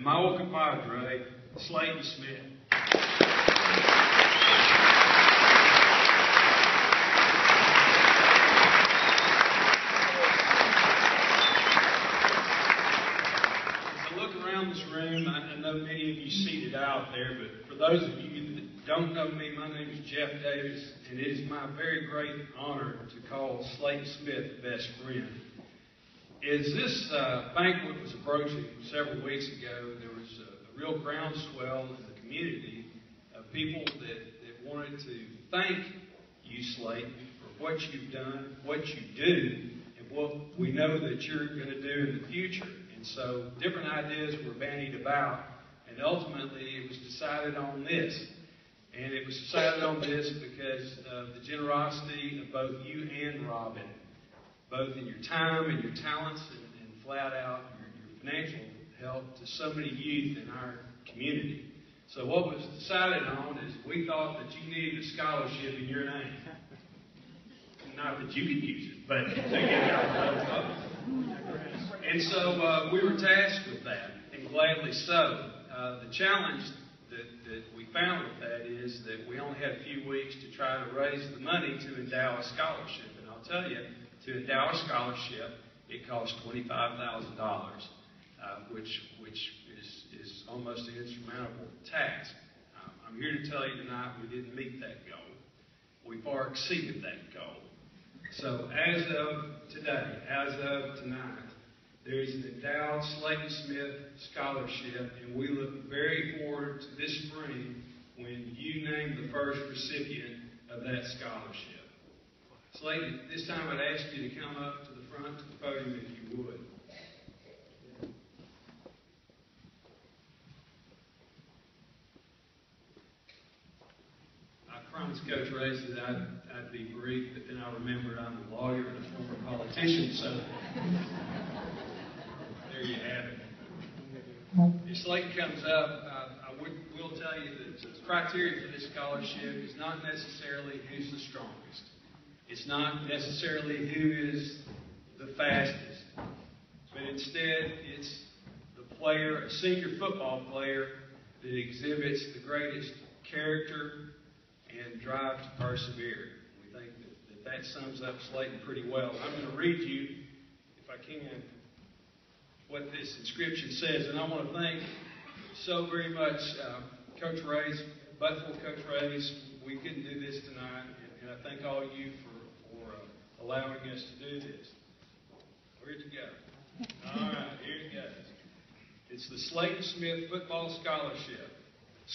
and my old compadre, Slaton Smith. As I look around this room, I know many of you seated out there, but for those of you that don't know me, my name is Jeff Davis, and it is my very great honor to call Slaton Smith best friend. As this banquet was approaching several weeks ago, there was a real groundswell in the community of people that wanted to thank you, Slaton, for what you've done, what you do, and what we know that you're going to do in the future. And so different ideas were bandied about, and ultimately it was decided on this. And it was decided on this because of the generosity of both you and Robin, both in your time and your talents and flat out your financial help to so many youth in our community. So what was decided on is we thought that you needed a scholarship in your name. Not that you could use it, but to get out. And so we were tasked with that, and gladly so. The challenge that we found with that is that we only had a few weeks to try to raise the money to endow a scholarship. And I'll tell you, to endow a scholarship, it costs $25,000, which is almost an insurmountable task. I'm here to tell you tonight we didn't meet that goal. We far exceeded that goal. So as of today, as of tonight, there is an endowed Slaton Smith scholarship, and we look very forward to this spring when you name the first recipient of that scholarship. Slaton, this time I'd ask you to come up to the front to the podium if you would. I promised Coach Reyes that I'd be brief, but then I remembered I'm a lawyer and a former politician, so there you have it. If Slaton comes up, I will tell you that the criteria for this scholarship is not necessarily who's the strongest. It's not necessarily who is the fastest, but instead it's the player, a senior football player, that exhibits the greatest character and drive to persevere. We think that sums up Slaton pretty well. I'm going to read you, if I can, what this inscription says, and I want to thank so very much Coach Reyes, but for Coach Reyes, we couldn't do this tonight, and I thank all of you for allowing us to do this. Where'd you go? All right, here it goes. It's the Slaton Smith Football Scholarship.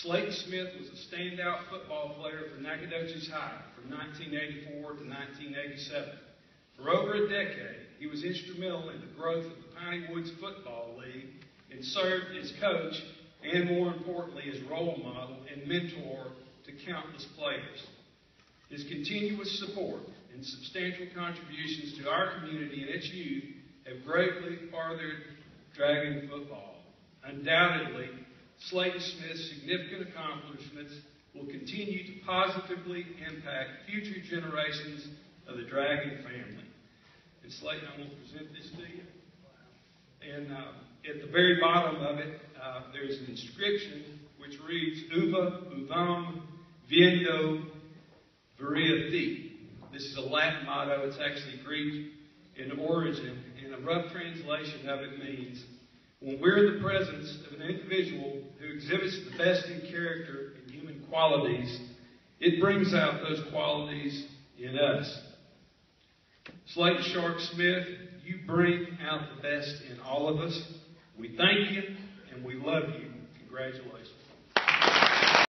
Slaton Smith was a standout football player for Nacogdoches High from 1984 to 1987. For over a decade, he was instrumental in the growth of the Piney Woods Football League and served as coach and, more importantly, as role model and mentor to countless players. His continuous support and substantial contributions to our community and its youth have greatly furthered Dragon football. Undoubtedly, Slaton Smith's significant accomplishments will continue to positively impact future generations of the Dragon family. And Slaton, I'm going to present this to you. And at the very bottom of it, there's an inscription which reads, Uva uvam viendo viria thee. This is a Latin motto. It's actually Greek in origin, and a rough translation of it means, when we're in the presence of an individual who exhibits the best in character and human qualities, it brings out those qualities in us. Slaton Sharp Smith, you bring out the best in all of us. We thank you and we love you. Congratulations.